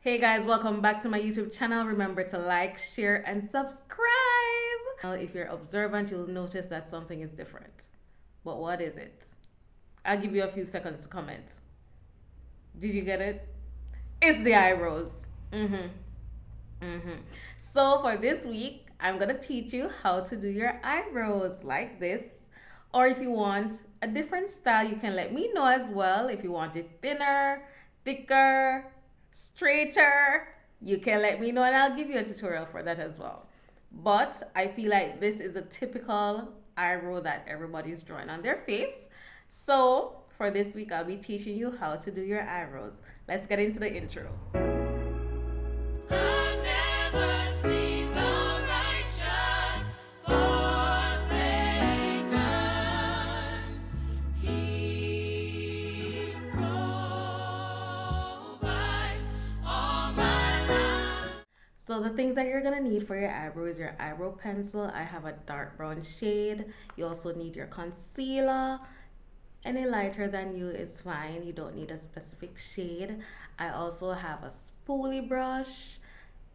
Hey guys, welcome back to my YouTube channel. Remember to like, share, and subscribe. Now, if you're observant, you'll notice that something is different. But what is it? I'll give you a few seconds to comment. Did you get it? It's the eyebrows. Mm-hmm. Mm-hmm. So for this week, I'm gonna teach you how to do your eyebrows like this. Or if you want a different style, you can let me know as well. If you want it thinner, thicker, straighter, you can let me know and I'll give you a tutorial for that as well. But I feel like this is a typical eyebrow that everybody's drawing on their face. So for this week, I'll be teaching you how to do your eyebrows. Let's get into the intro. So the things that you're gonna need for your eyebrow is your eyebrow pencil. I have a dark brown shade. You also need your concealer. Any lighter than you is fine. You don't need a specific shade. I also have a spoolie brush.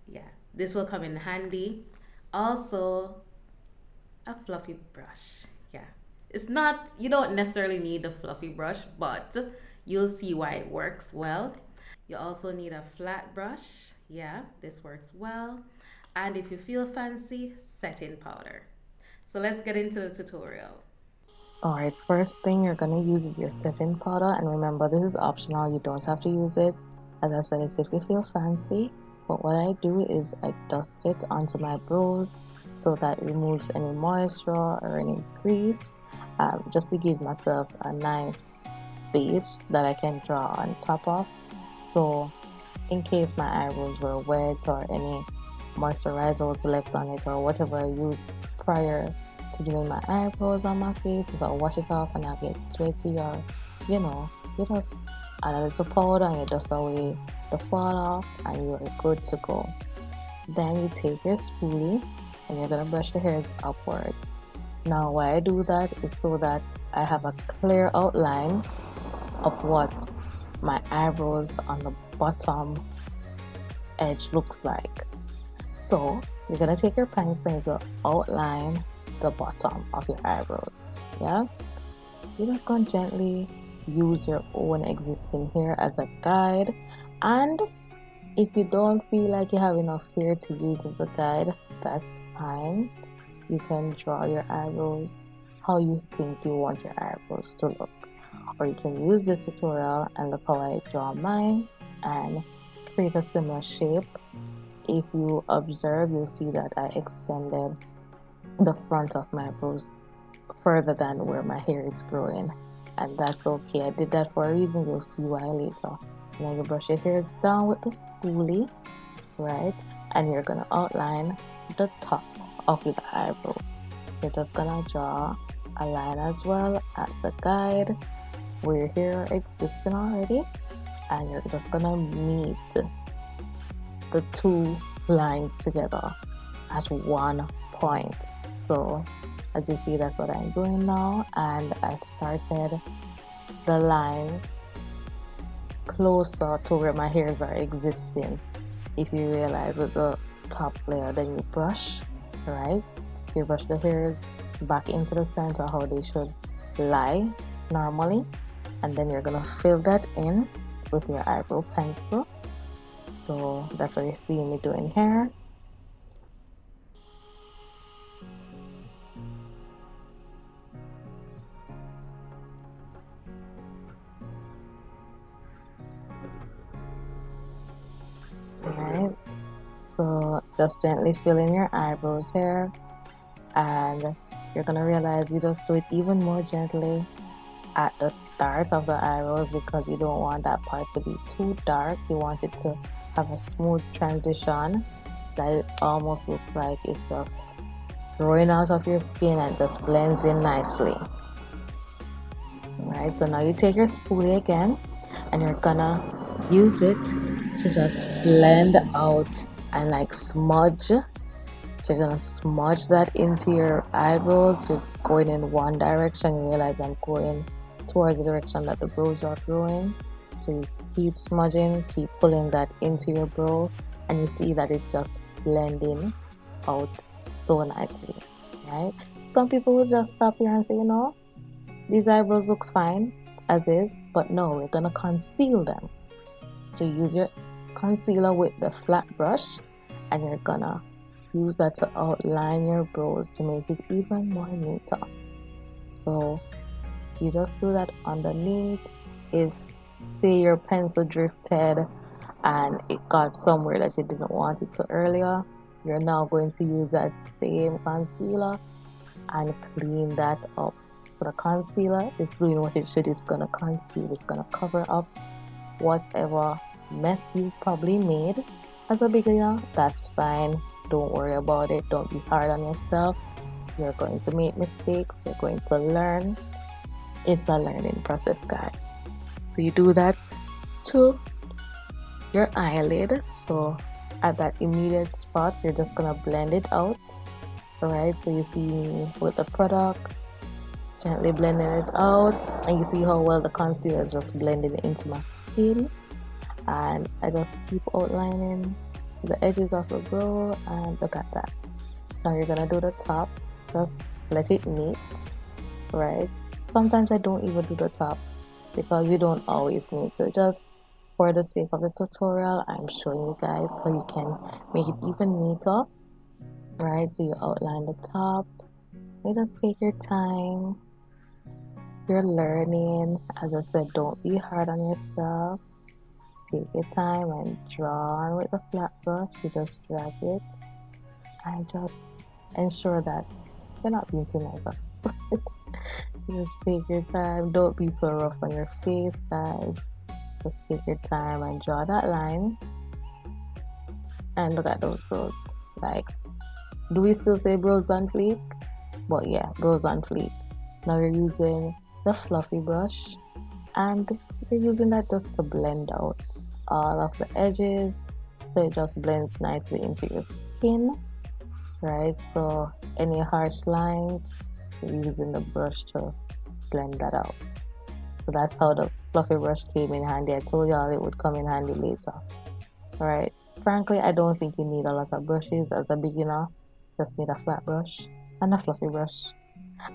Yeah, this will come in handy. Also, a fluffy brush. Yeah, it's not, you don't necessarily need a fluffy brush, but you'll see why it works well. You also need a flat brush. Yeah, this works well. And if you feel fancy, setting powder. So let's get into the tutorial. Alright, first thing you're going to use is your setting powder, and remember this is optional, you don't have to use it. As I said, it's if you feel fancy, but what I do is I dust it onto my brows so that it removes any moisture or any grease, just to give myself a nice base that I can draw on top of. So in case my eyebrows were wet or any moisturizer was left on it or whatever I used prior to doing my eyebrows on my face, if I wash it off and I get sweaty, or you just add a little powder and you dust away the fall off and you're good to go. Then you take your spoolie and you're gonna brush the hairs upwards. Now why I do that is so that I have a clear outline of what my eyebrows on the bottom edge looks like. So you're gonna take your pencil and you're gonna outline the bottom of your eyebrows. Yeah, you just gonna gently use your own existing hair as a guide, and if you don't feel like you have enough hair to use as a guide, that's fine. You can draw your eyebrows how you think you want your eyebrows to look, or you can use this tutorial and look how I draw mine and create a similar shape. If you observe, you'll see that I extended the front of my brows further than where my hair is growing, and that's okay. I did that for a reason. You'll see why later. Now you brush your hairs down with the spoolie, right, and you're gonna outline the top of your eyebrow. You're just gonna draw a line as well at the guide where your hair are existing already, and you're just gonna meet the two lines together at one point. So as you see, that's what I'm doing now, and I started the line closer to where my hairs are existing. If you realize with the top layer, then you brush, right? You brush the hairs back into the center how they should lie normally, and then you're gonna fill that in with your eyebrow pencil. So that's what you're seeing me doing here. Alright, so just gently fill in your eyebrows here, and you're gonna realize you just do it even more gently at the start of the eyebrows because you don't want that part to be too dark. You want it to have a smooth transition that it almost looks like it's just growing out of your skin and just blends in nicely. Alright, so now you take your spoolie again and you're gonna use it to just blend out and like smudge. So you're gonna smudge that into your eyebrows. You're going in one direction, you realize I'm going towards the direction that the brows are growing. So you Keep smudging, keep pulling that into your brow, and you see that it's just blending out so nicely, right? Some people will just stop here and say, these eyebrows look fine as is, but no, we're gonna conceal them. So use your concealer with the flat brush, and you're gonna use that to outline your brows to make it even more neater. So you just do that underneath. If say your pencil drifted and it got somewhere that you didn't want it to earlier, you're now going to use that same concealer and clean that up. So the concealer is doing what it should. It's gonna conceal, it's gonna cover up whatever mess you probably made as a beginner. That's fine. Don't worry about it. Don't be hard on yourself. You're going to make mistakes, you're going to learn. It's a learning process, guys. So you do that to your eyelid. So at that immediate spot, you're just gonna blend it out. Alright, so you see me with the product, gently blending it out, and you see how well the concealer is just blending into my skin. And I just keep outlining the edges of the brow, and look at that. Now you're gonna do the top, just let it meet, right? Sometimes I don't even do the top because you don't always need to. Just for the sake of the tutorial, I'm showing you guys how you can make it even neater, right? So you outline the top. You just take your time. You're learning. As I said, don't be hard on yourself. Take your time and draw on with the flat brush. You just drag it and just ensure that you're not being too nervous. Just take your time. Don't be so rough on your face, guys. Just take your time and draw that line. And look at those brows. Like, do we still say brows on fleek? But yeah, brows on fleek. Now you're using the fluffy brush, and you're using that just to blend out all of the edges, so it just blends nicely into your skin, right? So any harsh lines, you're using the brush to blend that out. So that's how the fluffy brush came in handy. I told y'all it would come in handy later. Alright, frankly, I don't think you need a lot of brushes as a beginner. Just need a flat brush and a fluffy brush,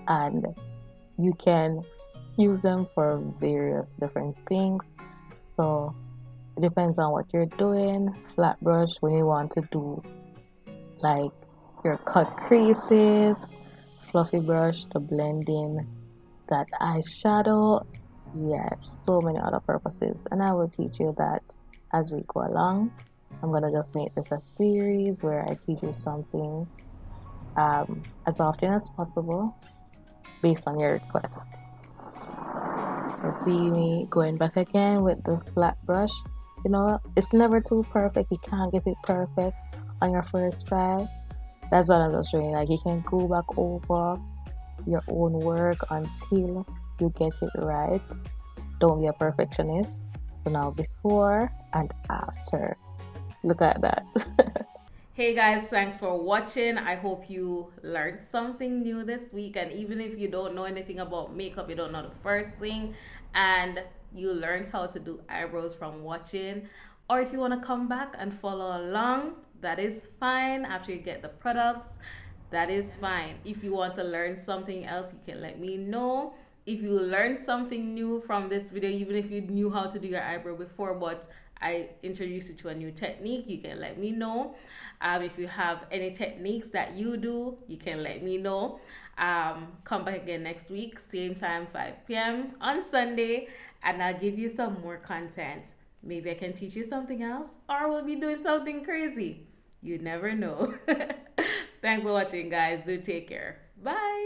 and you can use them for various different things. So it depends on what you're doing. Flat brush when you want to do like your cut creases, fluffy brush to blend in that eyeshadow. Yes, so many other purposes, and I will teach you that as we go along. I'm gonna just make this a series where I teach you something as often as possible based on your request. You see me going back again with the flat brush. It's never too perfect. You can't get it perfect on your first try. That's what I'm just showing you. Like, you can go back over your own work until you get it right. Don't be a perfectionist. So now before and after. Look at that. Hey guys, thanks for watching. I hope you learned something new this week. And even if you don't know anything about makeup, you don't know the first thing, and you learned how to do eyebrows from watching, or if you want to come back and follow along, that is fine. After you get the products, that is fine. If you want to learn something else, you can let me know. If you learned something new from this video, even if you knew how to do your eyebrow before, but I introduced you to a new technique, you can let me know. If you have any techniques that you do, you can let me know. Come back again next week, same time, 5 p.m. on Sunday, and I'll give you some more content. Maybe I can teach you something else, or we'll be doing something crazy. You never know. Thanks for watching, guys. Do take care. Bye.